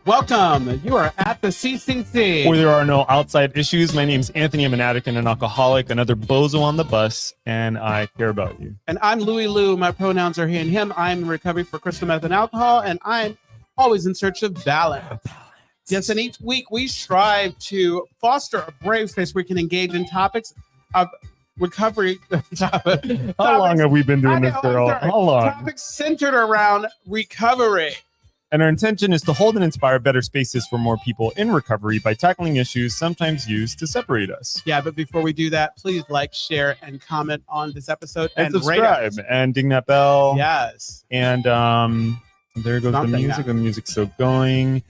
Welcome. You are at the CCC. Where there are no outside issues. My name's Anthony. I'm an addict and an alcoholic, another bozo on the bus, and I care about you. And I'm LouiLou. My pronouns are he and him. I'm in recovery for crystal meth and alcohol, and I'm always in search of balance. Yes, and each week we strive to foster a brave space where we can engage in topics of recovery. How long have we been doing this, girl? How long? Topics centered around recovery. And our intention is to hold and inspire better spaces for more people in recovery by tackling issues sometimes used to separate us. Yeah, but before we do that, please like, share, and comment on this episode. And subscribe. And ding that bell. Yes. And there goes the music. The music's still going.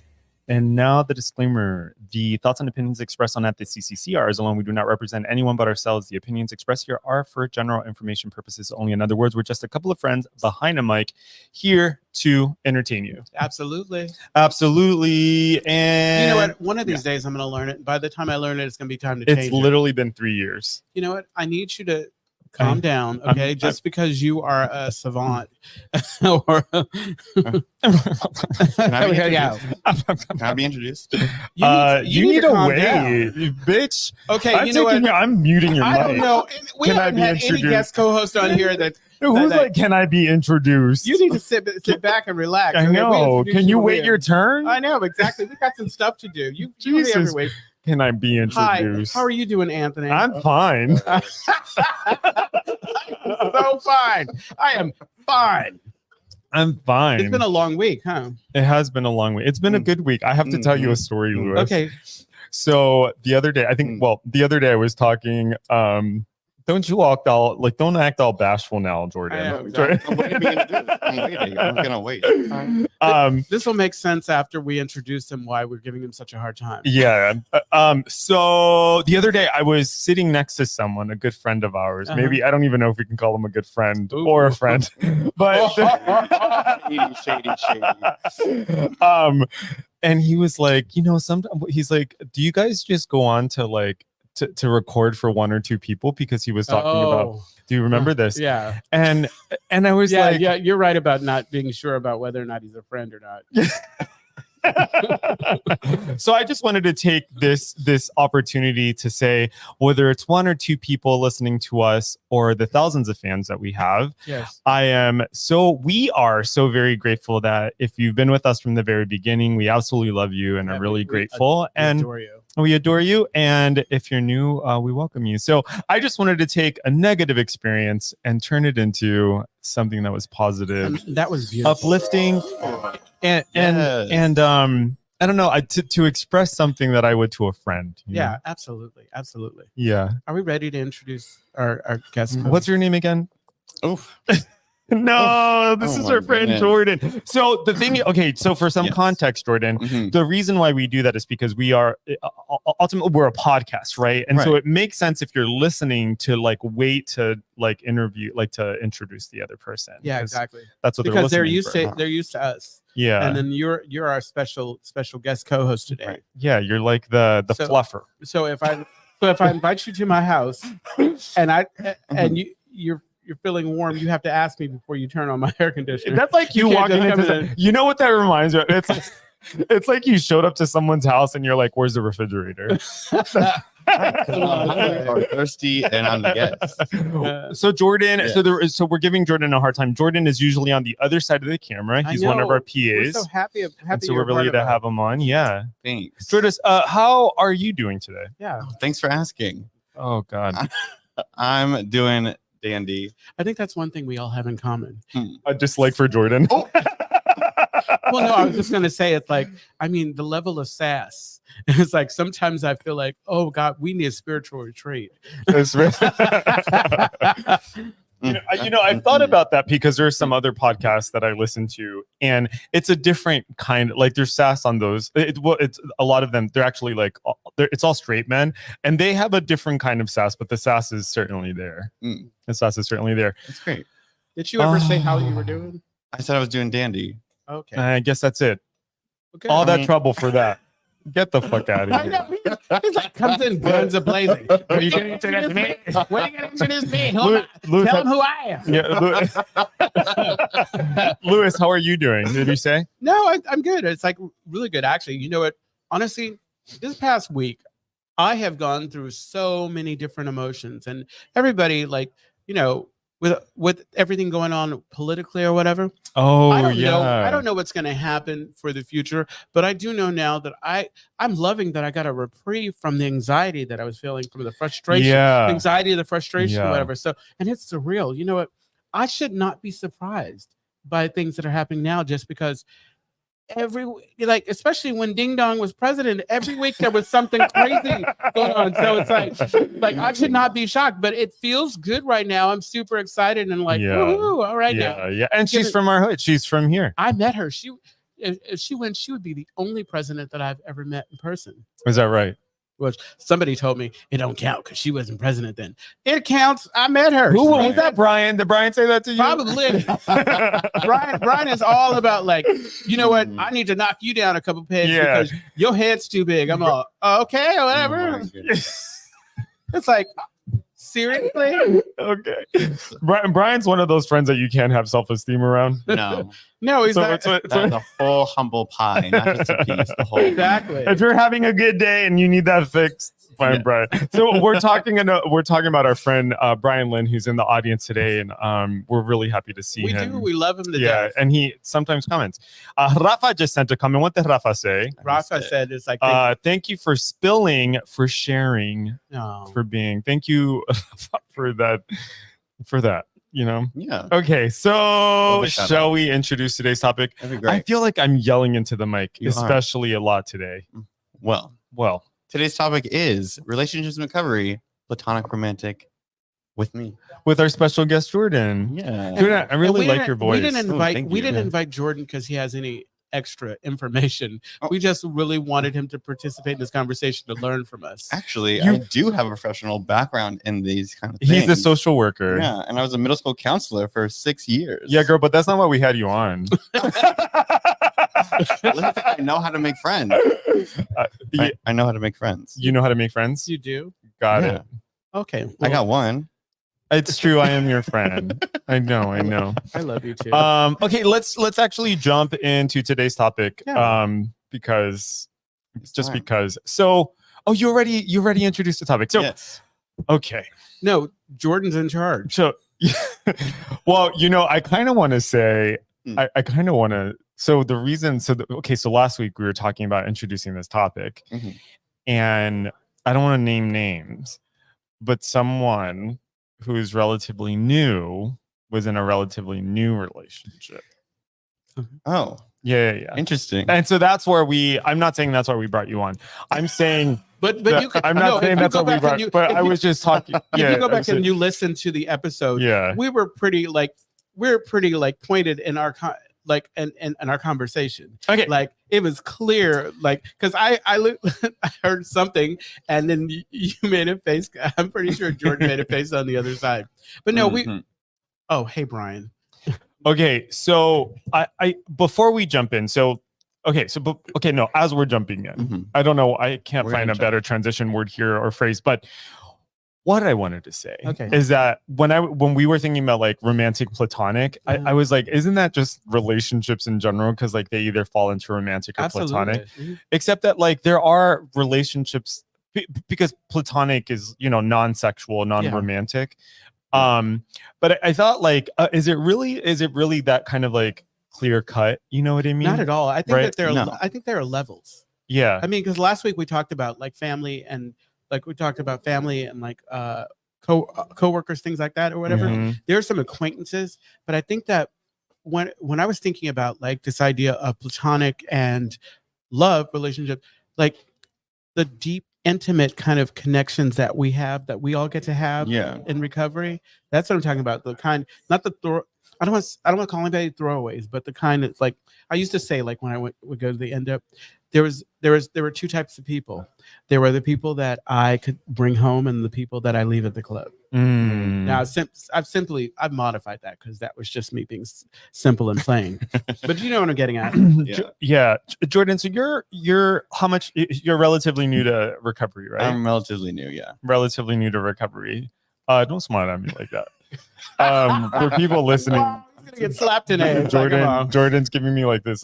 And now the disclaimer. The thoughts and opinions expressed on at the CCC are as alone. We do not represent anyone but ourselves. The opinions expressed here are for general information purposes only. In other words, we're just a couple of friends behind a mic here to entertain you. Absolutely. Absolutely. And you know what? One of these days I'm going to learn it. By the time I learn it, it's going to be time to change it. It's literally been 3 years. You know what? I need you to calm down, okay? Just because you are a savant. Or Can I be introduced? You need to wait, bitch. Okay, you know what? I'm muting your mic. I don't know. We haven't had any guest co-host on here that... Who's like, can I be introduced? You need to sit back and relax. I know. Can you wait your turn? I know, exactly. We got some stuff to do. Jesus. Can I be introduced? Hi, how are you doing, Anthony? I'm fine. So fine. I am fine. I'm fine. It's been a long week, huh? It has been a long week. It's been a good week. I have to tell you a story, Louis. Okay. So the other day, the other day I was talking, don't act all bashful now, Jordan. I'm waiting. I'm gonna wait. This will make sense after we introduce him why we're giving him such a hard time. Yeah. So the other day I was sitting next to someone, a good friend of ours. Maybe I don't even know if we can call him a good friend or a friend, but shady. And he was like, sometimes he's like, do you guys just go on to like to record for one or two people? Because he was talking about, do you remember this? Yeah. And I was like, yeah, you're right about not being sure about whether or not he's a friend or not. So I just wanted to take this opportunity to say, whether it's one or two people listening to us or the thousands of fans that we have, yes, we are so very grateful that if you've been with us from the very beginning, we absolutely love you and are really grateful. And adore you. We adore you. And if you're new, we welcome you. So I just wanted to take a negative experience and turn it into something that was positive. And that was beautiful. Uplifting. And I don't know, to express something that I would to a friend. Yeah, absolutely. Absolutely. Yeah. Are we ready to introduce our guest? What's your name again? Oof. No, this is our friend Jordan. So the thing, so for some context, Jordan, the reason why we do that is because we are ultimately we're a podcast, right? And so it makes sense if you're listening to like wait to like interview, like to introduce the other person. Yeah, exactly. That's what because they're used they're used to us. Yeah, and then you're our special guest co-host today. Right. Yeah, you're like the fluffer. So if I invite you to my house and you're feeling warm, you have to ask me before you turn on my air conditioner. That's like you walking into you know what that reminds me of? It's like you showed up to someone's house and you're like, where's the refrigerator? I'm thirsty and I'm the guest. So Jordan, so we're giving Jordan a hard time. Jordan is usually on the other side of the camera. He's one of our PAs. We're so happy so we're really to have him on. Yeah. Thanks. Jordan, how are you doing today? Yeah. Thanks for asking. Oh God. I'm doing dandy. I think that's one thing we all have in common. A dislike for Jordan. Oh. Well, no, I was just going to say, it's like, I mean, the level of sass. It's like, sometimes I feel like, oh God, we need a spiritual retreat. That's right. I've thought about that because there's some other podcasts that I listen to, and it's a different kind. Like there's sass on those. It's a lot of them. They're actually like it's all straight men, and they have a different kind of sass. But the sass is certainly there. The sass is certainly there. That's great. Did you ever say how you were doing? I said I was doing dandy. Okay. I guess that's it. Okay. All that trouble for that. Get the fuck out of I here. know. He's like, comes in guns a blazing. What are you going to introduce me? What are you going to introduce me? Who am I? Louis, Tell him who I am. Yeah, Louis, how are you doing? Did you say? No, I'm good. It's like really good, actually. You know what? Honestly, this past week, I have gone through so many different emotions, and everybody, like, you know, with everything going on politically or whatever. Oh, I don't yeah. know. I don't know what's going to happen for the future, but I do know now that I'm loving that I got a reprieve from the anxiety that I was feeling, from the frustration, Yeah. the anxiety, the frustration, Yeah. whatever. So, and it's surreal. You know what? I should not be surprised by things that are happening now, just because especially when Ding Dong was president, every week there was something crazy going on. So it's like I should not be shocked, but it feels good right now. I'm super excited and like, woohoo, all right now. Yeah. And she's from our hood. She's from here. I met her. If she wins, she would be the only president that I've ever met in person. Is that right? Which somebody told me it don't count because she wasn't president then. It counts. I met her. Who was that, Brian? Did Brian say that to you? Probably. Brian is all about, like, you know what? I need to knock you down a couple pegs because your head's too big. I'm all, okay, or whatever. It's like, seriously? Okay. Brian's one of those friends that you can't have self-esteem around. No, He's that's a whole humble pie, not just a piece. The whole exactly. If you're having a good day and you need that fixed, fine, Brian. So we're talking about our friend Brian Lynn, who's in the audience today, and we're really happy to see him. We love him to death. And he sometimes comments. Rafa just sent a comment. What did Rafa say? Rafa said it's like, thank you for spilling, for sharing, for being. Thank you for that. You know? Yeah. Okay, so shall we introduce today's topic? That'd be great. I feel like I'm yelling into the mic, You especially a lot today. Well, today's topic is relationships and recovery, platonic romantic with me. With our special guest, Jordan. Yeah. Jordan, I really like your voice. We didn't invite Jordan because he has any extra information. We just really wanted him to participate in this conversation to learn from us. Actually, I do have a professional background in these kind of things. He's a social worker. Yeah, and I was a middle school counselor for 6 years. Yeah, girl, but that's not why we had you on. I know how to make friends. I know how to make friends. You know how to make friends? You do? Got it. Okay. I got one. It's true. I am your friend. I know. I love you too. Okay, let's actually jump into today's topic. Because so you already introduced the topic. So yes. Okay. No, Jordan's in charge. So well, I kind of want to say I kind of want to so last week we were talking about introducing this topic, and I don't want to name names, but someone who is relatively new was in a relatively new relationship. Oh, yeah. Interesting. And so that's where I'm not saying that's why we brought you on. I'm saying, but you can, I'm not saying that's what we brought. But I was just talking. If you go back and you listen to the episode, we were pretty pointed in our in our conversation. Okay, like it was clear, like because I heard something and then you made a face. I'm pretty sure Jordan made a face on the other side, but no, Oh, hey Brian. Okay, so I before we jump in, as we're jumping in, I don't know, I can't find a better transition word here or phrase, but what I wanted to say is that when we were thinking about like romantic platonic, I was like, isn't that just relationships in general? Because like they either fall into romantic or platonic, except that like there are relationships because platonic is non-sexual, non-romantic. But I thought like, is it really that kind of like clear cut? You know what I mean? Not at all. I think that I think there are levels. Yeah. I mean, because last week we talked about like family and like co-workers, things like that or whatever. There's some acquaintances, but I think that when I was thinking about like this idea of platonic and love relationship, like the deep, intimate kind of connections that we all get to have in recovery, That's what I'm talking about. The kind, not the throw. I don't want to call anybody throwaways, but the kind of like I used to say, like when I would go to the end up, there were two types of people. There were the people that I could bring home, and the people that I leave at the club. Now I've modified that because that was just me being simple and plain. But you know what I'm getting at. Yeah. Jordan, so you're how much you're relatively new to recovery, right? I'm relatively new, yeah. Relatively new to recovery. Don't smile at me like that. For people listening, he's gonna get slapped in the head. Jordan's giving me like this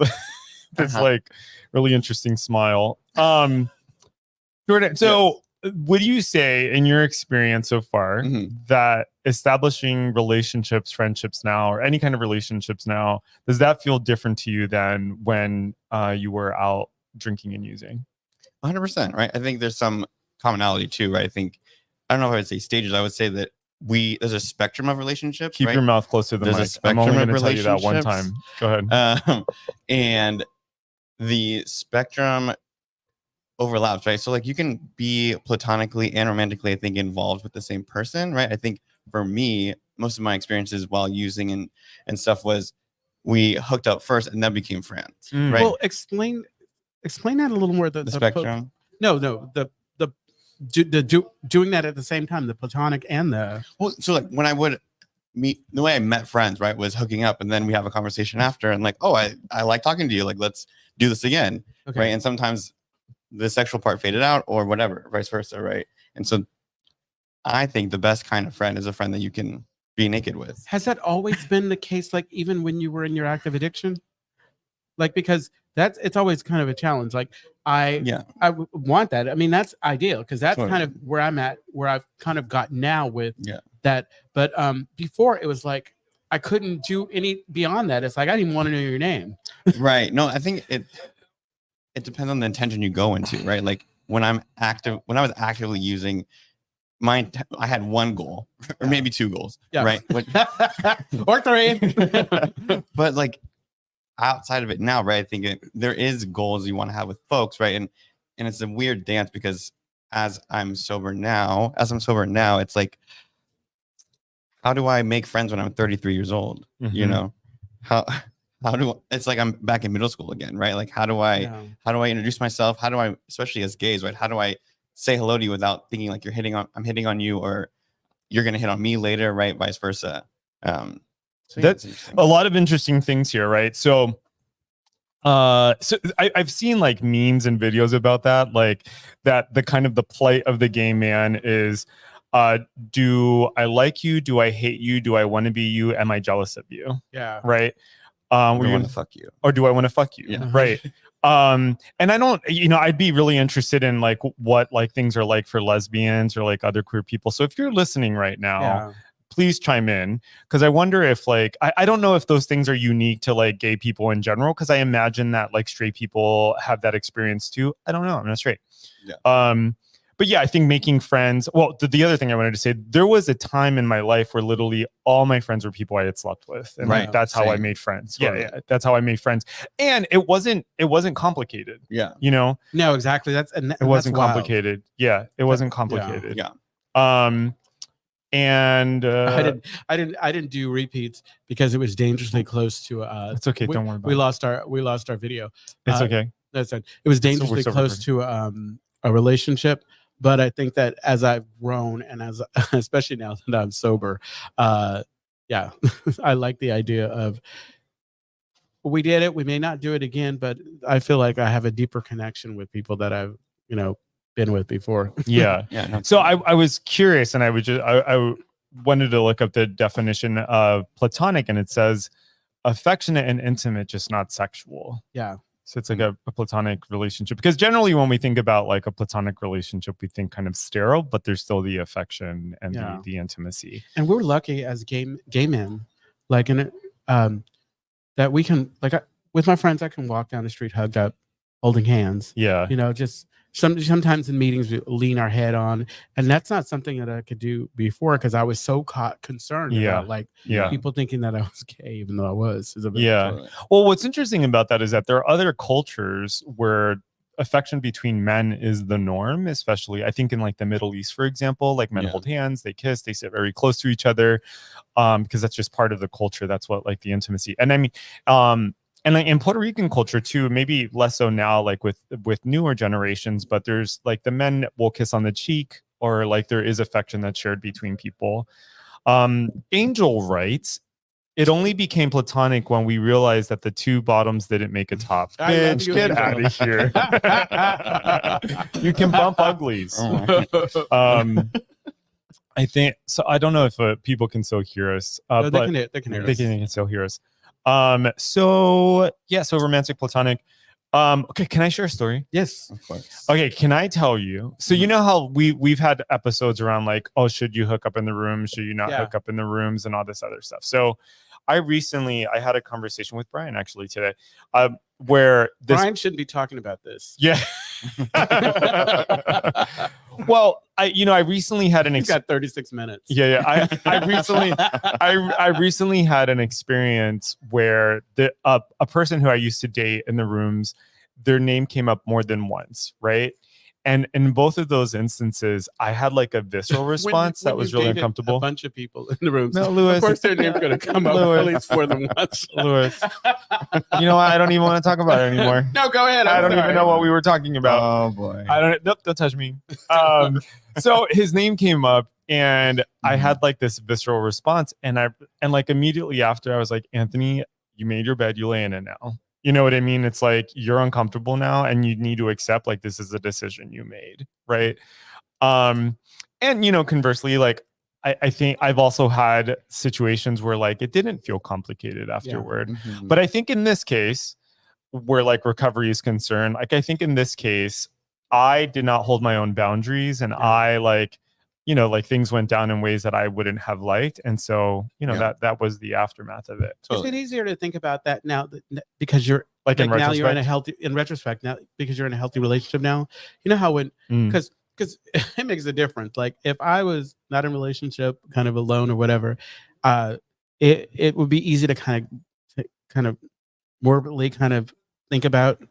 like really interesting smile. Jordan, so would you say in your experience so far that establishing relationships, friendships now, or any kind of relationships now, does that feel different to you than when you were out drinking and using? 100%, right? I think there's some commonality too, right? I don't know if I would say stages. I would say that there's a spectrum of relationships. Keep right? your mouth close to the There's a mic. I'm spectrum only going of to tell you that one relationships. time. Go ahead. And the spectrum overlaps, right? So like you can be platonically and romantically, I think, involved with the same person, right? I think for me, most of my experiences while using and stuff was we hooked up first and then became friends, right? Well, explain that a little more. The spectrum. Doing that at the same time, the platonic and the so like when I would meet, the way I met friends, right, was hooking up, and then we have a conversation after, and like, oh, I like talking to you, like let's do this again, right? And sometimes the sexual part faded out, or whatever, vice versa, right? And so I think the best kind of friend is a friend that you can be naked with. Has that always been the case? Like even when you were in your active addiction, like because it's always kind of a challenge. Like I want that. I mean, that's ideal because that's kind of where I'm at, where I've kind of got now with that. But before it was like I couldn't do any beyond that. It's like I didn't even want to know your name. Right. No, I think it depends on the intention you go into, right? Like when I was actively using, I had one goal or maybe two goals, right? Or three. But like outside of it now, right? I think there is goals you want to have with folks, right? And it's a weird dance because as I'm sober now, it's like, how do I make friends when I'm 33 years old? You know, it's like I'm back in middle school again, right? Like how do I introduce myself? How do I, especially as gays, right? How do I say hello to you without thinking like I'm hitting on you, or you're gonna hit on me later, right? Vice versa. That's a lot of interesting things here, right? So I've seen like memes and videos about that, like that the kind of the plight of the gay man is, do I like you? Do I hate you? Do I want to be you? Am I jealous of you? Yeah. Right. Do I want to fuck you? Or do I want to fuck you? Yeah. Right. And I don't, I'd be really interested in like what like things are like for lesbians or like other queer people. So if you're listening right now, please chime in, because I wonder if like I don't know if those things are unique to like gay people in general, because I imagine that like straight people have that experience too. I don't know. I'm not straight. Yeah. But yeah, I think making friends. Well, the other thing I wanted to say, there was a time in my life where literally all my friends were people I had slept with, and like, that's how I made friends. Totally. Yeah, that's how I made friends, and it wasn't complicated. Yeah, no, exactly. It wasn't complicated. Yeah, it wasn't complicated. Yeah. And I didn't do repeats because it was dangerously close to. It's okay. Don't worry about it. We lost our video. It's okay. That's it. It was dangerously close to a relationship. But I think that as I've grown and especially now that I'm sober, I like the idea of we did it. We may not do it again, but I feel like I have a deeper connection with people that I've, been with before. Yeah. So I was curious, and I wanted to look up the definition of platonic, and it says affectionate and intimate, just not sexual. Yeah. So it's like a platonic relationship, because generally when we think about like a platonic relationship, we think kind of sterile, but there's still the affection and the intimacy. And we're lucky as gay men, like in it, that we can, like with my friends, I can walk down the street hugged up, holding hands. Yeah. Just sometimes in meetings we lean our head on, and that's not something that I could do before because I was so concerned about like people thinking that I was gay, even though I was. Well, what's interesting about that is that there are other cultures where affection between men is the norm, especially I think in like the Middle East, for example, like men hold hands, they kiss, they sit very close to each other, because that's just part of the culture. That's what like the intimacy. And I mean, and like in Puerto Rican culture too, maybe less so now, like with newer generations, but there's like the men will kiss on the cheek, or like there is affection that's shared between people. Angel writes, it only became platonic when we realized that the two bottoms didn't make a top. Bitch, get out of here. You can bump uglies. I think so. I don't know if people can still hear us. No, but they can hear they us. can still hear us. So romantic platonic. Okay, can I share a story? Yes, Of course. Okay, can I tell you? So you know how we've had episodes around like, oh, should you hook up in the rooms? Should you not hook up in the rooms and all this other stuff? So I had a conversation with Brian actually today, where Brian shouldn't be talking about this. Yeah. Well, I recently had He's got 36 minutes. Yeah. I recently had an experience where a person who I used to date in the rooms, their name came up more than once, right? And in both of those instances, I had like a visceral response that was really uncomfortable. A bunch of people in the rooms. No, Louis. Of course, their name's going to come up at least more than once. Louis. You know what? I don't even want to talk about it anymore. No, go ahead. I don't even know what we were talking about. Oh boy. Nope, don't touch me. So his name came up, and I had like this visceral response, and like immediately after, I was like, Anthony, you made your bed, you lay in it now. You know what I mean? It's like you're uncomfortable now, and you need to accept like this is a decision you made, right? And conversely, like I think I've also had situations where like it didn't feel complicated afterward. But I think in this case, where like recovery is concerned, like I think in this case, I did not hold my own boundaries, and I like things went down in ways that I wouldn't have liked. And so, that was the aftermath of it. Is it easier to think about that now because you're like in now you're in retrospect? in retrospect now, because you're in a healthy relationship now? You know how because it makes a difference. Like if I was not in a relationship, kind of alone or whatever, it would be easy to kind of morbidly kind of think about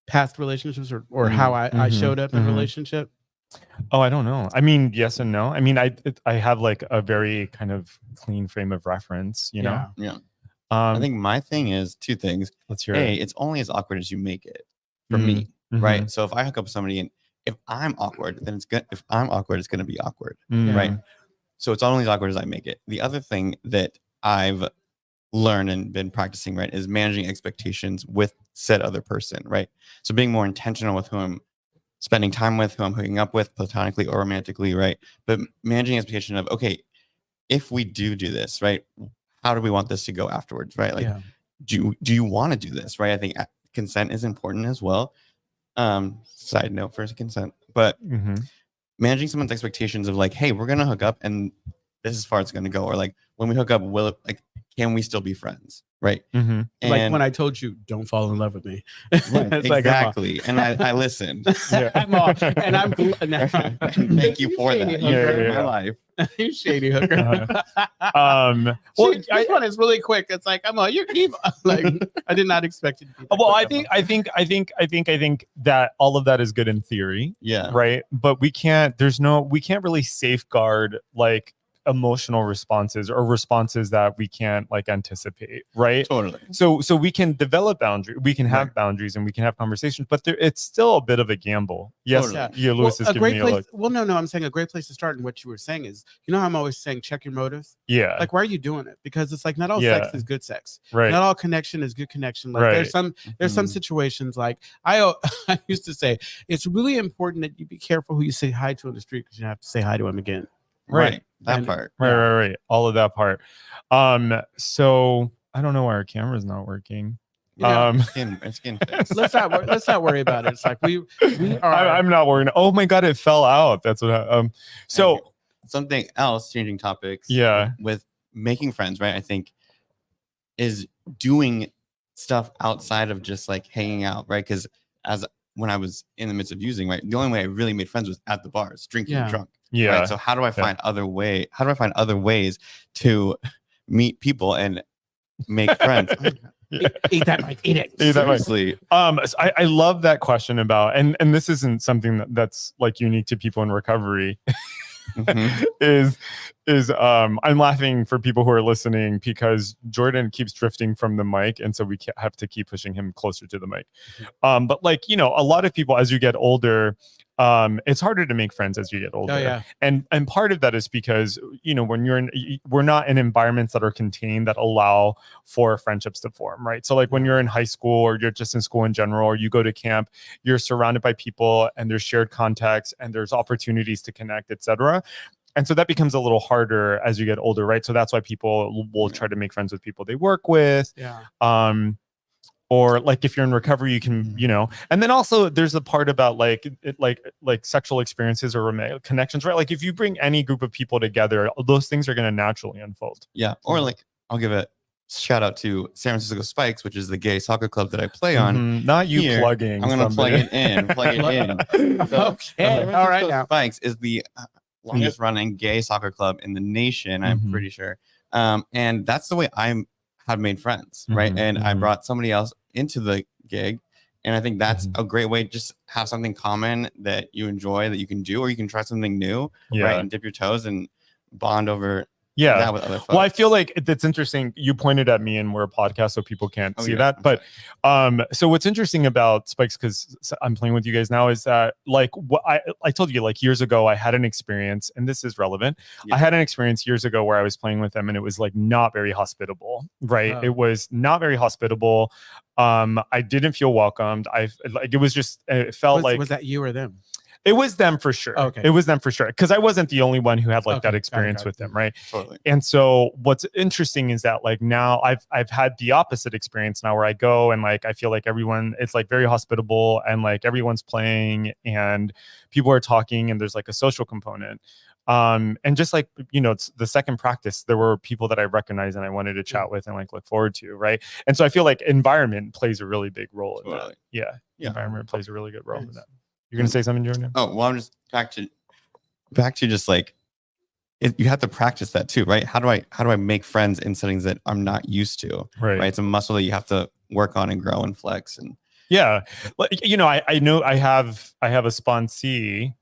past relationships or how I showed up in a relationship. Oh, I don't know. I mean, yes and no. I mean, I have like a very kind of clean frame of reference, you know? Yeah. I think my thing is two things. Let's hear it. It's only as awkward as you make it for me, right? So if I hook up with somebody and if I'm awkward, then it's good. If I'm awkward, it's going to be awkward, right? So it's only as awkward as I make it. The other thing that I've learned and been practicing, right, is managing expectations with said other person, right? So being more intentional with who I'm spending time with, who I'm hooking up with, platonically or romantically, right? But managing expectation of, okay, if we do this, right, how do we want this to go afterwards, right? Like, do you want to do this, right? I think consent is important as well. Side note for consent, but managing someone's expectations of like, hey, we're gonna hook up and this is as far as it's gonna go, or like when we hook up, can we still be friends, right? And like when I told you, don't fall in love with me. Right, exactly. And I listened. I'm thank you for that. In my life. You shady hooker. Well, this one is really quick. It's like you're evil. Like I did not expect it to be well, I think that all of that is good in theory. Yeah. Right. But we can't really safeguard like emotional responses or responses that we can't like anticipate, right? Totally. So we can develop boundaries, we can have boundaries, and we can have conversations, but it's still a bit of a gamble. Yes, totally. Yeah, Louis is giving me a look. Well, no, I'm saying a great place to start in what you were saying is, I'm always saying check your motives. Yeah. Like, why are you doing it? Because it's like not all sex is good sex. Right. Not all connection is good connection. Like there's some situations like I used to say it's really important that you be careful who you say hi to on the street because you have to say hi to him again. Right. That part. Right. All of that part. So I don't know why our camera's not working. It's getting fixed. Let's not worry about it. It's like we are. I'm not worried. Oh my God, it fell out. That's what. So something else, changing topics. Yeah. With making friends, right? I think is doing stuff outside of just like hanging out, right? Because when I was in the midst of using, right, the only way I really made friends was at the bars, drinking and drunk. Yeah. Right? So how do I find other ways to meet people and make friends? Eat that mic. Eat it. Eat that mic. Seriously. So I love that question about, and this isn't something that's like unique to people in recovery. Mhm. is I'm laughing for people who are listening because Jordan keeps drifting from the mic, and so we have to keep pushing him closer to the mic. But like, a lot of people as you get older, it's harder to make friends as you get older. Oh, yeah. And part of that is because when we're not in environments that are contained that allow for friendships to form, right? So like when you're in high school or you're just in school in general, or you go to camp, you're surrounded by people and there's shared context and there's opportunities to connect, etc. And so that becomes a little harder as you get older, right? So that's why people will try to make friends with people they work with. Yeah. Or like if you're in recovery, you can, and then also there's a part about like sexual experiences or romantic connections, right? Like if you bring any group of people together, those things are going to naturally unfold. Yeah. Or like, I'll give a shout out to San Francisco Spikes, which is the gay soccer club that I play on. Not you Here, plugging. I'm going to plug it in. So, Okay. All right. Now. Spikes is the longest running gay soccer club in the nation, I'm pretty sure. And that's the way I have made friends, right? And I brought somebody else into the gig. And I think that's a great way to just have something common that you enjoy that you can do, or you can try something new, right? And dip your toes and bond over that with other folks. Well, I feel like it's interesting. You pointed at me and we're a podcast, so people can't see that. But so what's interesting about Spikes, because I'm playing with you guys now, is that like what I told you, like years ago, I had an experience, and this is relevant. I had an experience years ago where I was playing with them, and it was like not very hospitable, right? It was not very hospitable. I didn't feel welcomed. It was just, it felt like. Was that you or them? It was them for sure. Okay. It was them for sure. Because I wasn't the only one who had like that experience with them, right? Totally. And so what's interesting is that like now I've had the opposite experience now where I go and like I feel like everyone, it's like very hospitable and like everyone's playing and people are talking and there's like a social component. And just like, it's the second practice, there were people that I recognized and I wanted to chat with and like look forward to, right? And so I feel like environment plays a really big role in that. Yeah. Environment plays a really good role in that. You're gonna say something, Jordan? Oh, well, I'm just back to just like you have to practice that too, right? How do I make friends in settings that I'm not used to? Right. It's a muscle that you have to work on and grow and flex. And yeah, I know I have a sponsee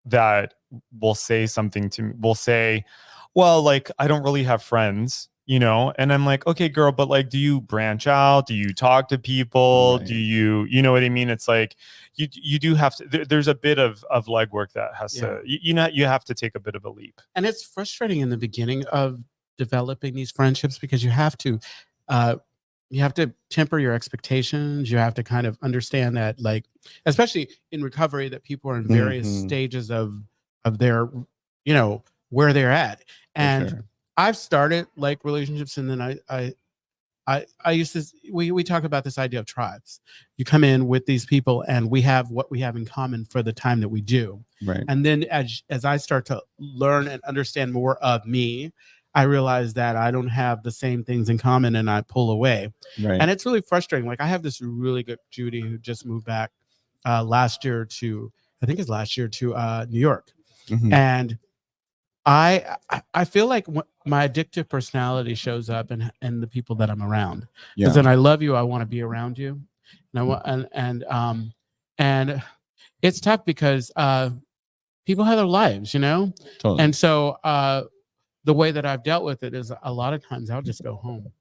that will say something to me. Will say, well, like I don't really have friends. And I'm like, okay, girl, but like, do you branch out? Do you talk to people? Right. Do you know what I mean? It's like, you do have to, there's a bit of legwork that has to, you have to take a bit of a leap. And it's frustrating in the beginning of developing these friendships because you have to temper your expectations. You have to kind of understand that, like, especially in recovery, that people are in various stages of their, where they're at. And I've started like relationships, and then I used to, we talk about this idea of tribes. You come in with these people and we have what we have in common for the time that we do. Right. And then as I start to learn and understand more of me, I realize that I don't have the same things in common and I pull away. Right. And it's really frustrating. Like I have this really good Judy who just moved back last year to New York. And I feel like my addictive personality shows up in the people that I'm around. Because when I love you, I want to be around you, and I want and it's tough because people have their lives, Totally. And so the way that I've dealt with it is a lot of times I'll just go home,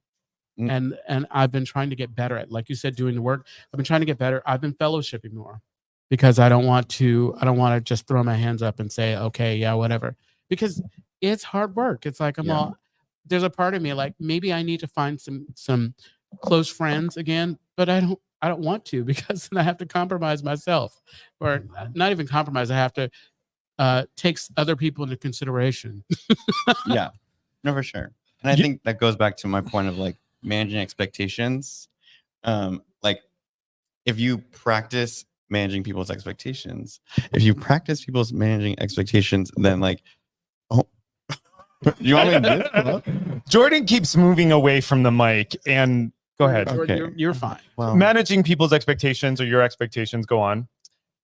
and I've been trying to get better at, like you said, doing the work. I've been trying to get better. I've been fellowshipping more because I don't want to just throw my hands up and say, okay, yeah, whatever. Because it's hard work. It's like there's a part of me like maybe I need to find some close friends again, but I don't want to, because then I have to compromise myself, or not even compromise. I have to take other people into consideration. Yeah, no, for sure. And I think that goes back to my point of like managing expectations. Like if you practice managing people's expectations, managing expectations, then like, you want me to do? Jordan keeps moving away from the mic, and go ahead. Okay. You're fine. Well, managing people's expectations or your expectations, go on,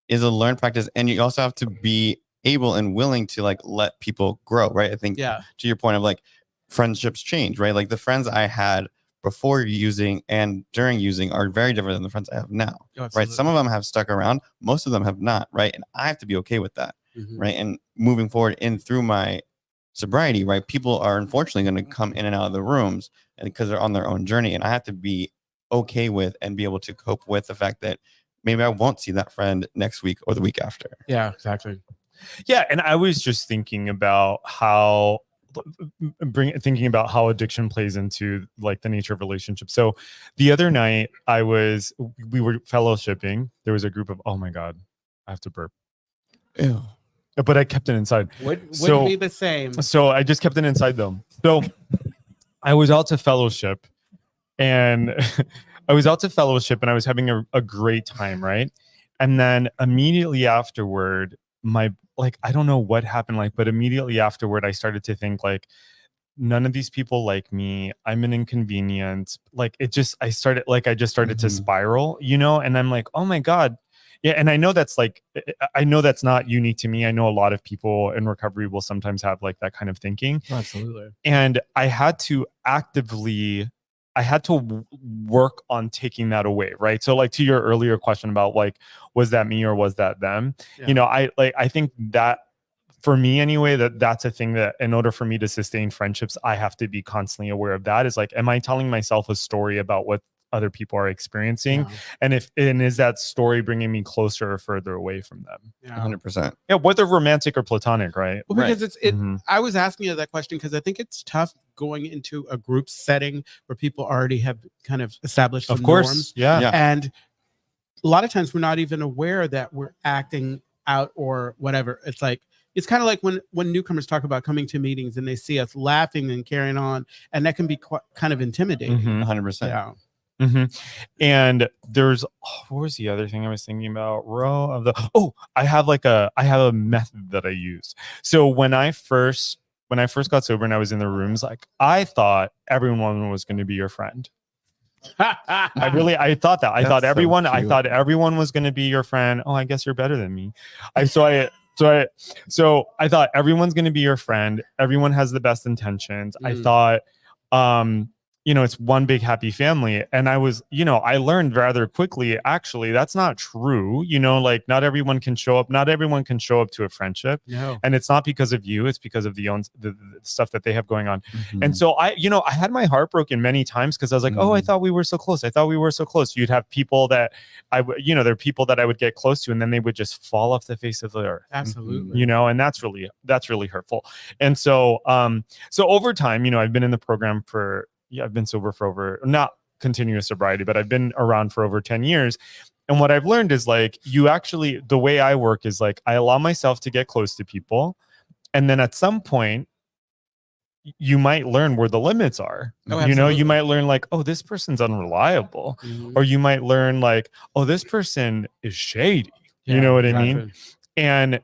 is a learned practice, and you also have to be able and willing to like let people grow, right? I think to your point of like friendships change, right? Like the friends I had before using and during using are very different than the friends I have now. Oh, right? Some of them have stuck around, most of them have not, right? And I have to be okay with that, right? And moving forward in through my sobriety, right? People are unfortunately going to come in and out of the rooms, and because they're on their own journey, and I have to be okay with and be able to cope with the fact that maybe I won't see that friend next week or the week after. Yeah, exactly. Yeah, and I was just thinking about how addiction plays into like the nature of relationships. So the other night we were fellowshipping. There was a group of, oh my God, I have to burp. Ew. But I kept it inside. Would So- be the same. So I just kept it inside though. So I was out to fellowship and I was having a great time, right? And then immediately afterward, I don't know what happened, but immediately afterward, I started to think none of these people like me. I'm an inconvenience. I just started to spiral, and I'm like, oh my God. Yeah. And I know that's not unique to me. I know a lot of people in recovery will sometimes have that kind of thinking. Absolutely. And I had to work on taking that away. Right. So to your earlier question about was that me or was that them? Yeah. I think that for me anyway, that's a thing that in order for me to sustain friendships, I have to be constantly aware of that is am I telling myself a story about what other people are experiencing? Yeah. And is that story bringing me closer or further away from them? Yeah. 100%. Yeah. Whether romantic or platonic, right? Well, because I was asking you that question because I think it's tough going into a group setting where people already have kind of established some norms. Yeah. And a lot of times we're not even aware that we're acting out or whatever. It's kind of like when newcomers talk about coming to meetings and they see us laughing and carrying on, and that can be kind of intimidating. 100%. Yeah. Mm-hmm. And there's what was the other thing I was thinking about? I have a method that I use. So when I first got sober and I was in the rooms, I thought everyone was going to be your friend. I thought that. I thought everyone was going to be your friend. Oh, I guess you're better than me. So I thought everyone's going to be your friend. Everyone has the best intentions. I thought, it's one big happy family. And I was, I learned rather quickly, actually, that's not true. Not everyone can show up. Not everyone can show up to a friendship. No. And it's not because of you. It's because of the stuff that they have going on. And so I had my heart broken many times because I was like, oh, I thought we were so close. You'd have people that there are people that I would get close to, and then they would just fall off the face of the earth. Absolutely. And that's really hurtful. And so, so over time, I've been in the program I've been sober for over, not continuous sobriety, but I've been around for over 10 years. And what I've learned is the way I work is I allow myself to get close to people. And then at some point, you might learn where the limits are. Oh, you might learn oh, this person's unreliable. Or you might learn oh, this person is shady. Yeah, you know what exactly. I mean?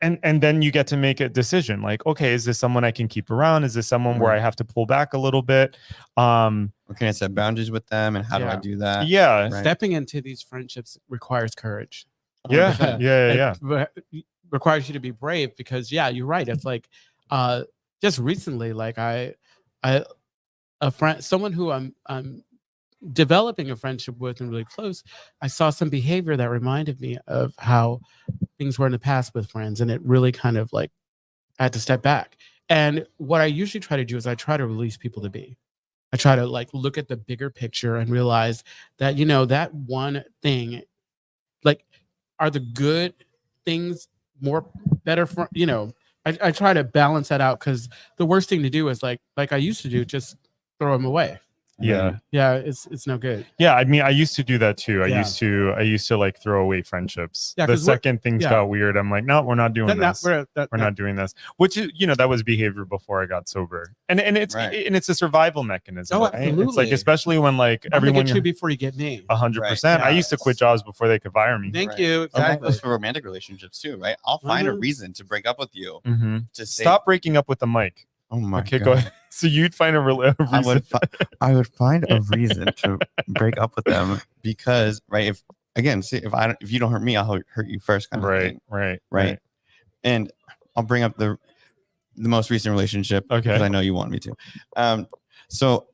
And then you get to make a decision okay, is this someone I can keep around? Is this someone where I have to pull back a little bit? Or can I set boundaries with them, and how do I do that? Yeah. Right. Stepping into these friendships requires courage. Yeah. Yeah. It requires you to be brave because you're right. It's just recently, a friend, someone who I'm developing a friendship with and really close, I saw some behavior that reminded me of how things were in the past with friends, and it really kind of I had to step back. And what I usually try to do is I try to release people to be. I try to look at the bigger picture and realize that that one thing, are the good things better for I try to balance that out, because the worst thing to do is like I used to do, just throw them away. Yeah. It's no good. Yeah, I mean, I used to do that too. I used to throw away friendships. The second things got weird, I'm like, no, we're not doing this. We're not doing this. Which is, that was behavior before I got sober, and it's it's a survival mechanism. Oh, right? absolutely. It's especially when everyone get you before you get me. 100%. I used to quit jobs before they could fire me. Thank you. Exactly. That Exactly. goes for romantic relationships too, right? I'll find a reason to break up with you. To Stop breaking up with the mic. Oh my God. Go ahead. So you'd find a reason. I would find a reason to break up with them because, right? If you don't hurt me, I'll hurt you first. Kind of thing. Right. And I'll bring up the most recent relationship because I know you want me to. So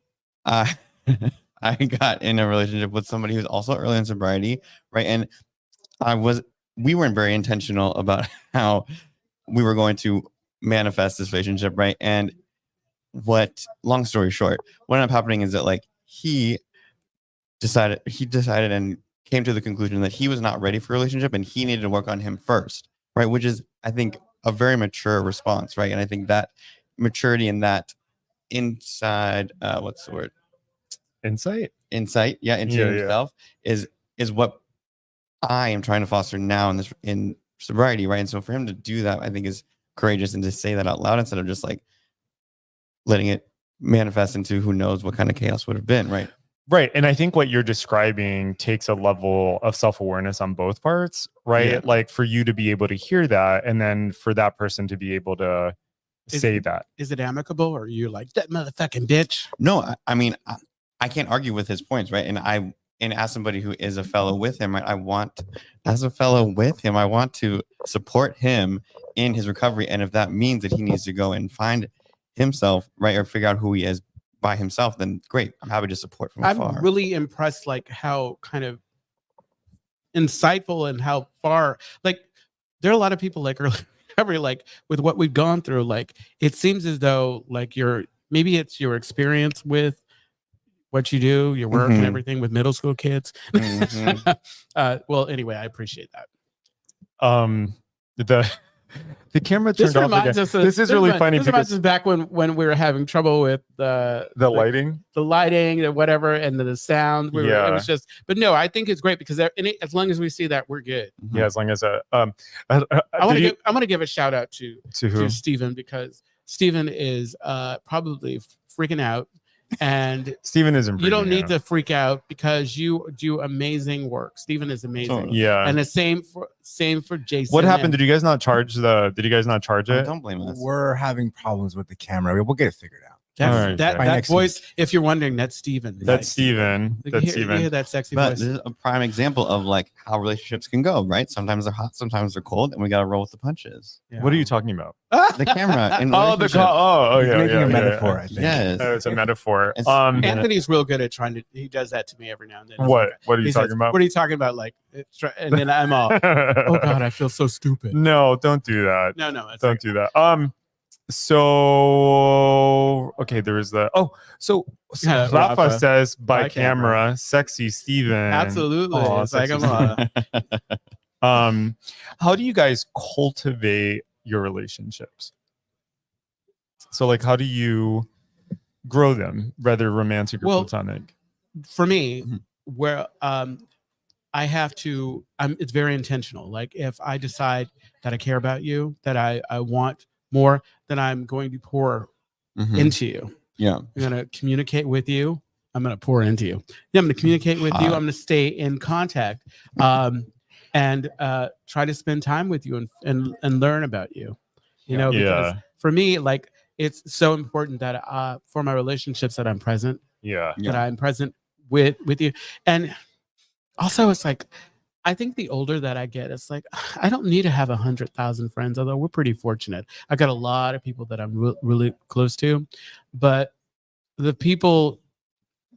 I got in a relationship with somebody who's also early in sobriety, right? And we weren't very intentional about how we were going to manifest this relationship, right? And long story short, what ended up happening is that like he decided and came to the conclusion that he was not ready for a relationship and he needed to work on him first, right? Which is, I think, a very mature response, right? And I think that maturity and that inside, what's the word? Insight. Yeah, into himself is what I am trying to foster now in sobriety, right? And so for him to do that, I think is courageous, and to say that out loud instead of just like letting it manifest into who knows what kind of chaos would have been, right? Right. And I think what you're describing takes a level of self-awareness on both parts, right? Yeah. Like for you to be able to hear that, and then for that person to be able to say that. Is it amicable, or are you like, that motherfucking bitch? No, I mean, I can't argue with his points, right? And as somebody who is a fellow with him, right, I want to support him in his recovery. And if that means that he needs to go and find himself, right, or figure out who he is by himself, then great. I'm happy to support from afar. I'm really impressed, like how kind of insightful and how far, like there are a lot of people like early recovery, like with what we've gone through, like it seems as though like maybe it's your experience with what you do, your work and everything with middle school kids. Well, anyway, I appreciate that. The camera turned off again. This is really funny because this is back when we were having trouble with the lighting, the whatever, and the sound. It was just, but no, I think it's great because as long as we see that, we're good. Yeah, as long as I want to give a shout out to Stephen, because Stephen is probably freaking out. And Stephen isn't. You don't need to freak out because you do amazing work. Stephen is amazing. Yeah, and the same for Jason. What happened? Did you guys not charge it? Don't blame us. We're having problems with the camera. We'll get it figured out. That voice, if you're wondering, that's Stephen. That's Stephen. You hear that sexy voice. This is a prime example of like how relationships can go, right? Sometimes they're hot, sometimes they're cold, and we got to roll with the punches. Yeah. What are you talking about? The camera. Yeah. Making a metaphor, I think. Yes. It's a metaphor. Anthony's real good at he does that to me every now and then. What are you talking about? What are you talking about? Like, and then I'm all, oh God, I feel so stupid. No, don't do that. No, don't do that. So okay, there is Rafa says by camera, sexy Steven. Absolutely. It's like how do you guys cultivate your relationships? So like, how do you grow them, whether romantic or platonic? For me, where I have to, it's very intentional. Like if I decide that I care about you, that I want more, then I'm going to pour into you. Yeah. I'm going to communicate with you. I'm going to pour into you. Yeah, I'm going to communicate with you. I'm going to stay in contact and try to spend time with you and learn about you. You know, because for me, like it's so important that for my relationships that I'm present. Yeah. That I'm present with you. And also it's like, I think the older that I get, it's like, I don't need to have 100,000 friends, although we're pretty fortunate. I got a lot of people that I'm really close to, but the people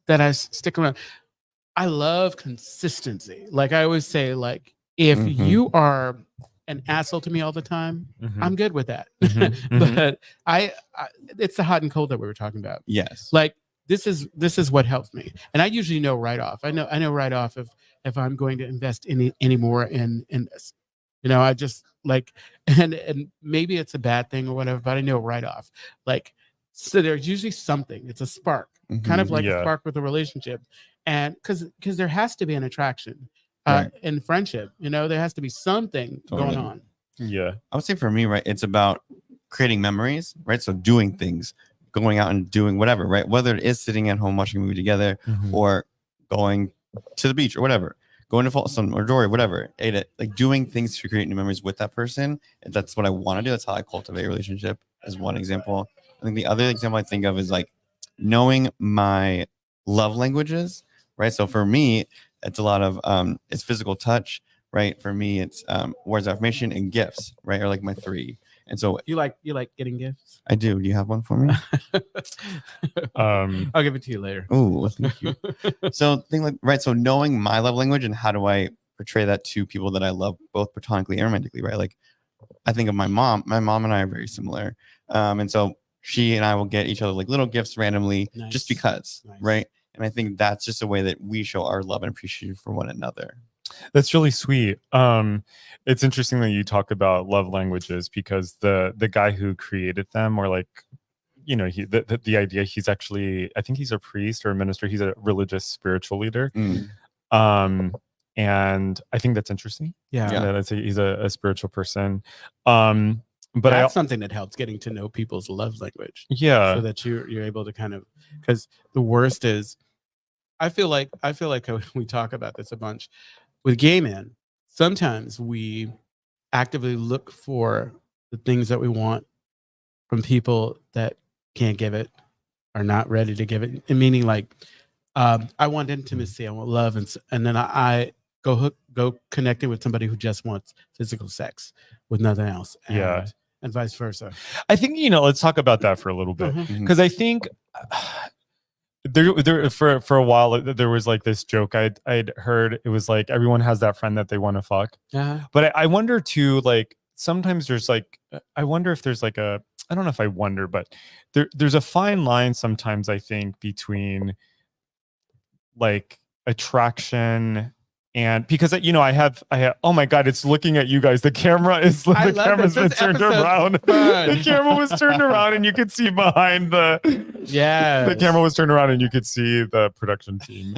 that I stick around, I love consistency. Like I always say, like, if you are an asshole to me all the time, I'm good with that. But it's the hot and cold that we were talking about. Yes. Like, this is what helps me, and I usually know right off. I know right off if I'm going to invest any more in this. You know, I just like, and maybe it's a bad thing or whatever, but I know right off. Like, so there's usually something. It's a spark, kind of like a spark with a relationship, and because there has to be an attraction in friendship. You know, there has to be something going on. Yeah, I would say for me, right, it's about creating memories, right? So doing things. Going out and doing whatever, right? Whether it is sitting at home watching a movie together or going to the beach or whatever, going to Folsom or Dory, whatever, like doing things to create new memories with that person. And that's what I want to do. That's how I cultivate a relationship, as one example. I think the other example I think of is like knowing my love languages, right? So for me, it's a lot of it's physical touch, right? For me, it's words of affirmation and gifts, right? Or like my three. And so You like getting gifts? I do. Do you have one for me? I'll give it to you later. Oh, well, thank you. So so knowing my love language and how do I portray that to people that I love both platonically and romantically, right? Like I think of my mom and I are very similar. And so she and I will get each other like little gifts randomly just because, right? And I think that's just a way that we show our love and appreciation for one another. That's really sweet. It's interesting that you talk about love languages because the guy who created them, or like, you know, the idea, he's actually, I think he's a priest or a minister. He's a religious spiritual leader. And I think that's interesting. Yeah. He's a spiritual person. But that's something that helps, getting to know people's love language. Yeah. So that you're able to kind of, because the worst is, I feel like we talk about this a bunch with gay men. Sometimes we actively look for the things that we want from people that can't give it, are not ready to give it. And meaning like, I want intimacy, I want love, and then I go connecting with somebody who just wants physical sex with nothing else. And vice versa. I think, you know, let's talk about that for a little bit, because I think there for a while there was like this joke I'd heard. It was like everyone has that friend that they want to fuck. But I wonder too, like sometimes there's like, I wonder if there's like a, I don't know if I wonder, but there's a fine line sometimes, I think, between like attraction and, because, you know, I have oh my god, it's looking at you guys. The camera's been turned around. The camera was turned around and you could see behind the camera was turned around and you could see the production team.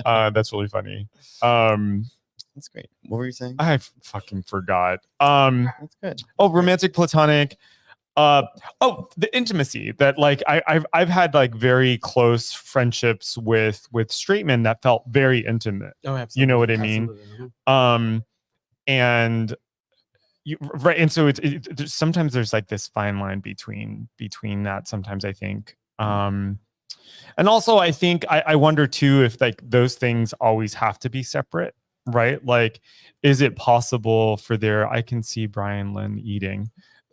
That's really funny. That's great. What were you saying? I fucking forgot. That's good. Oh, romantic, platonic. The intimacy that like I've had like very close friendships with straight men that felt very intimate. Oh, absolutely. You know what I mean? And right, and so sometimes there's like this fine line between that. Sometimes I think, and also I think I wonder too if like those things always have to be separate, right? Like, is it possible for I can see Brian Lynn eating.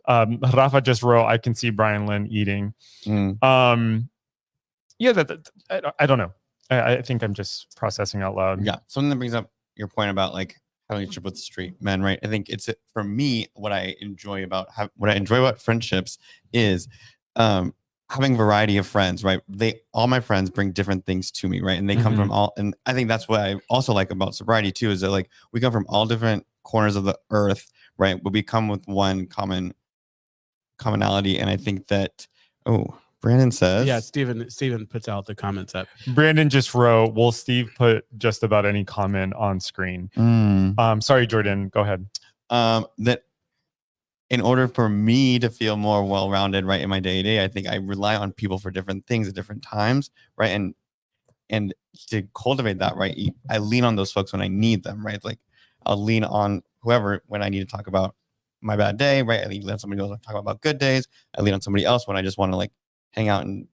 Rafa just wrote, I can see Brian Lynn eating. I don't know. I think I'm just processing out loud. Yeah. Something that brings up your point about like having a relationship with straight men, right? I think it's, for me, what I enjoy about friendships is having variety of friends, right? All my friends bring different things to me, right? And they come from all, and I think that's what I also like about sobriety too, is that like we come from all different corners of the earth, right? But we come with one commonality. And I think that, Brandon says, yeah, Steven puts out the comments up. Brandon just wrote, will Steve put just about any comment on screen? Sorry, Jordan, go ahead. That in order for me to feel more well-rounded, right, in my day-to-day, I think I rely on people for different things at different times, right? And to cultivate that, right, I lean on those folks when I need them, right? Like I'll lean on whoever when I need to talk about my bad day, right? I lean on somebody else to talk about good days. I lean on somebody else when I just want to like hang out and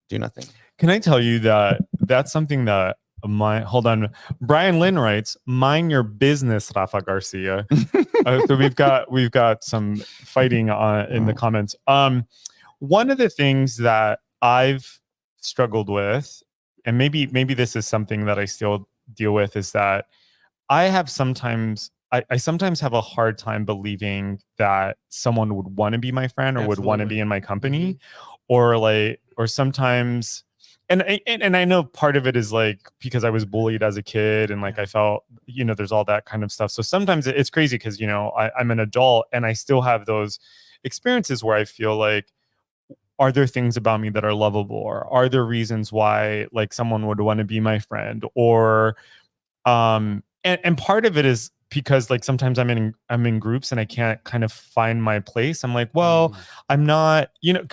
do nothing. Can I tell you that that's something that hold on. Brian Lynn writes, mind your business, Rafa Garcia. So we've got some fighting in the comments. One of the things that I've struggled with, and maybe this is something that I still deal with, is that I sometimes have a hard time believing that someone would want to be my friend or would want to be in my company, or sometimes, and I know part of it is like because I was bullied as a kid and like I felt, you know, there's all that kind of stuff. So sometimes it's crazy because, you know, I'm an adult and I still have those experiences where I feel like, are there things about me that are lovable, or are there reasons why like someone would want to be my friend, or and part of it is because like sometimes I'm in groups and I can't kind of find my place. I'm like, well, I'm not, you know,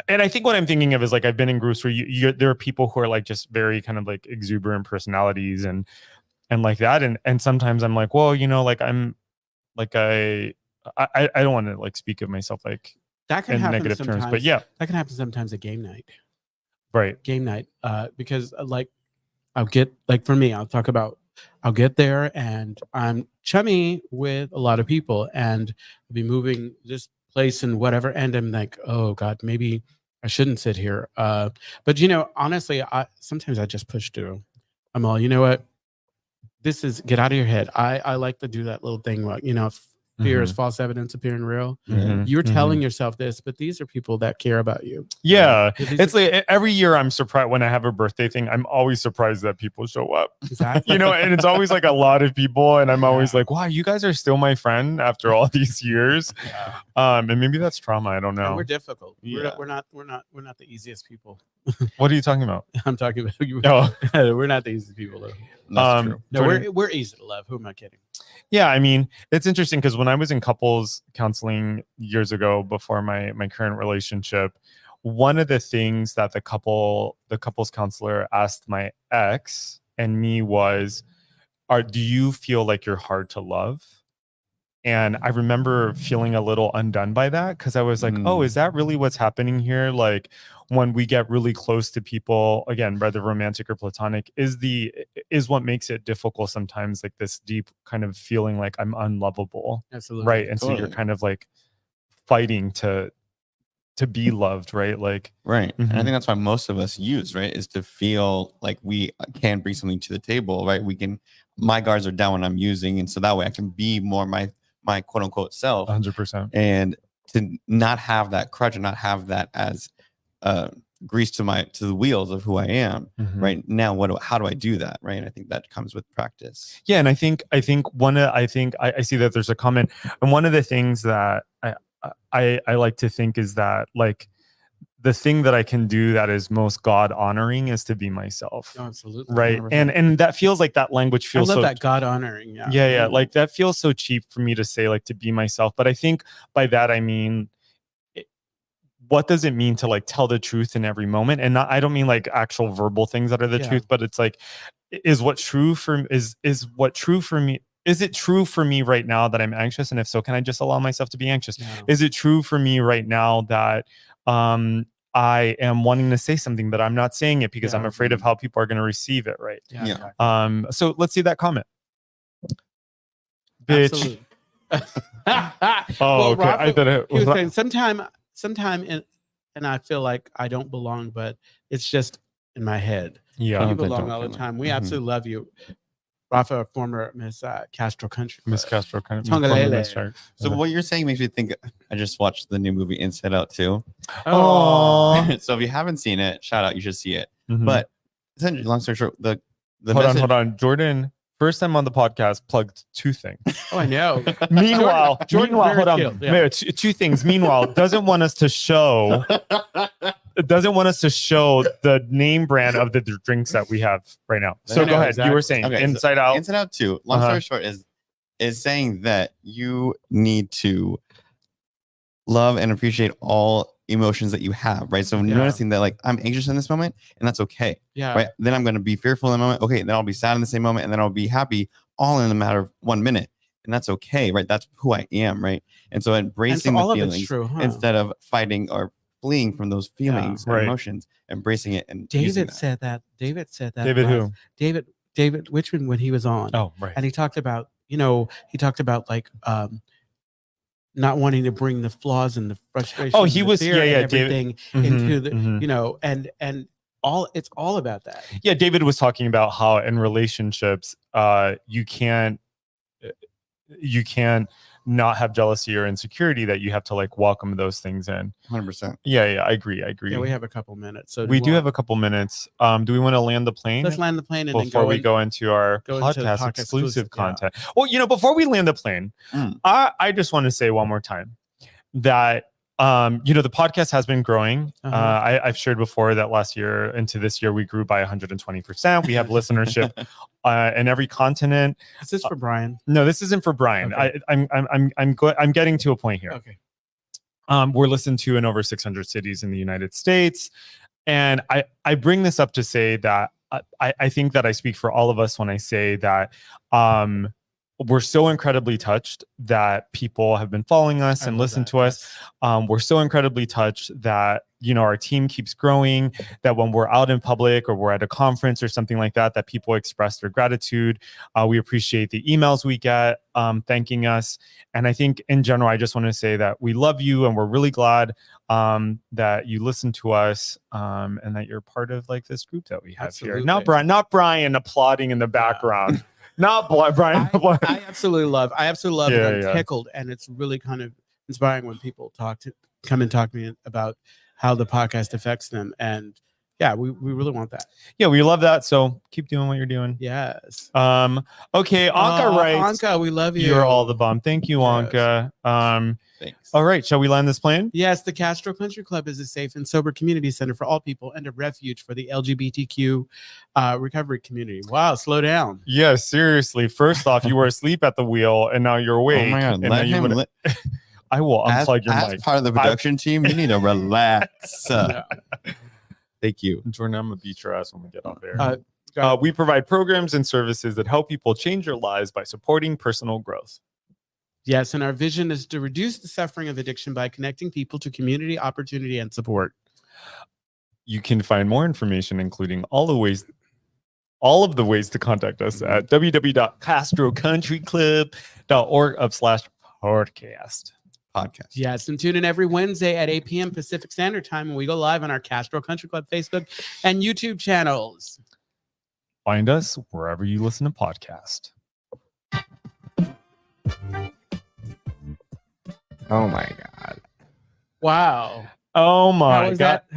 and I think what I'm thinking of is like I've been in groups where there are people who are like just very kind of like exuberant personalities and like that, and sometimes I'm like, well, you know, like I'm like I don't want to like speak of myself like that can in happen negative sometimes. terms, but yeah, that can happen sometimes at game night. Right. Game night, because like I'll get, like for me, I'll get there and I'm chummy with a lot of people and I'll be moving, just place and whatever, and I'm like, oh God, maybe I shouldn't sit here. But honestly, sometimes I just push through. I'm all, you know what? This is get out of your head. I like to do that little thing where, fear is false evidence appearing real. You're telling yourself this, but these are people that care about you. Yeah. It's like every year I'm surprised when I have a birthday thing, I'm always surprised that people show up. Exactly. And it's always like a lot of people. And I'm always like, wow, you guys are still my friend after all these years. And maybe that's trauma. I don't know. And we're difficult. Yeah. We're not the easiest people. What are you talking about? I'm talking about you. Oh. We're not the easiest people though. That's true. No, we're easy to love. Who am I kidding? Yeah, I mean, it's interesting because when I was in couples counseling years ago before my current relationship, one of the things that the couples counselor asked my ex and me was, do you feel like you're hard to love? And I remember feeling a little undone by that because I was like, oh, is that really what's happening here? Like when we get really close to people, again, whether romantic or platonic, is what makes it difficult sometimes, like this deep kind of feeling like I'm unlovable. Absolutely. Right. And so you're kind of like fighting to be loved, right? Like right. And I think that's why most of us use, right, is to feel like we can bring something to the table, right? My guards are down when I'm using, and so that way I can be more my quote unquote self. 100%. And to not have that crutch and not have that as grease to the wheels of who I am right now. How do I do that? Right. And I think that comes with practice. Yeah. And I think I see that there's a comment, and one of the things that I like to think is that like the thing that I can do that is most God honoring is to be myself. Oh, absolutely. Right. 100%. And that feels like that language feels I love so that God honoring. Yeah. Yeah. Like that feels so cheap for me to say, like, to be myself. But I think by that, I mean, what does it mean to like tell the truth in every moment? And I don't mean like actual verbal things that are the truth, but it's like, is it true for me? Is it true for me right now that I'm anxious? And if so, can I just allow myself to be anxious? Yeah. Is it true for me right now that I am wanting to say something, but I'm not saying it because I'm afraid of how people are going to receive it, right? Yeah. So let's see that comment. Bitch. Well, okay. Rafa, I thought it was saying sometime and I feel like I don't belong, but it's just in my head. Yeah. You belong all the time. We absolutely love you. Rafa, former Miss Castro Country Club. Miss Castro Country. So what you're saying makes me think I just watched the new movie Inside Out 2. Oh. So if you haven't seen it, shout out, you should see it. But essentially, long story short, the hold on. Jordan, first time on the podcast, plugged two things. Oh, I know. Meanwhile, hold on. Yeah. Two things. Meanwhile, doesn't want us to show the name brand of the drinks that we have right now. So go ahead. Exactly. You were saying Inside Out. Inside Out 2. Long story short is saying that you need to love and appreciate all emotions that you have, right? So noticing that like I'm anxious in this moment, and that's okay. Yeah. Right. Then I'm going to be fearful in the moment. Okay. Then I'll be sad in the same moment, and then I'll be happy all in a matter of 1 minute. And that's okay, right? That's who I am, right? And so embracing the feelings instead of fighting or fleeing from those feelings and emotions, embracing it. And David said that. David David who? David Richmond when he was on. Oh, right. And he talked about, like not wanting to bring the flaws and the frustration. Oh, he was everything David, into the and all it's all about that. Yeah, David was talking about how in relationships, you can't not have jealousy or insecurity, that you have to like welcome those things in. 100%. Yeah, I agree. Yeah, we have a couple minutes. So we do have a couple minutes. Do we want to land the plane? Let's land the plane and before we go into our podcast exclusive content. Well, before we land the plane, I just want to say one more time that the podcast has been growing. I've shared before that last year into this year we grew by 120%. We have listenership in every continent. Is this for Brian? No, this isn't for Brian. Okay. I'm getting to a point here. Okay. We're listened to in over 600 cities in the United States, and I bring this up to say that I think that I speak for all of us when I say that we're so incredibly touched that people have been following us and listened to us. We're so incredibly touched that, our team keeps growing, that when we're out in public or we're at a conference or something like that, that people express their gratitude. We appreciate the emails we get thanking us. And I think in general, I just want to say that we love you and we're really glad that you listen to us and that you're part of like this group that we have here. Not Brian applauding in the background. Not Brian. I absolutely love it. I'm tickled, and it's really kind of inspiring when people come and talk to me about how the podcast affects them. And yeah, we really want that. Yeah, we love that. So keep doing what you're doing. Yes. Okay, Anka writes. Anka, we love you. You're all the bomb. Thank you, Anka. Thanks. All right, shall we land this plane? Yes, the Castro Country Club is a safe and sober community center for all people and a refuge for the LGBTQ recovery community. Wow, slow down. Yeah, seriously. First off, you were asleep at the wheel and now you're awake. Oh my God, and let him I will unplug your mic. As part of the production team, you need to relax. Thank you. Jordan, I'm going to beat your ass when we get off there. We provide programs and services that help people change their lives by supporting personal growth. Yes, and our vision is to reduce the suffering of addiction by connecting people to community, opportunity, and support. You can find more information, including all of the ways to contact us at www.castrocountryclub.org/podcast. Yes, and tune in every Wednesday at 8 p.m. Pacific Standard Time when we go live on our Castro Country Club Facebook and YouTube channels. Find us wherever you listen to podcasts. Oh my God. Wow. Oh my God. How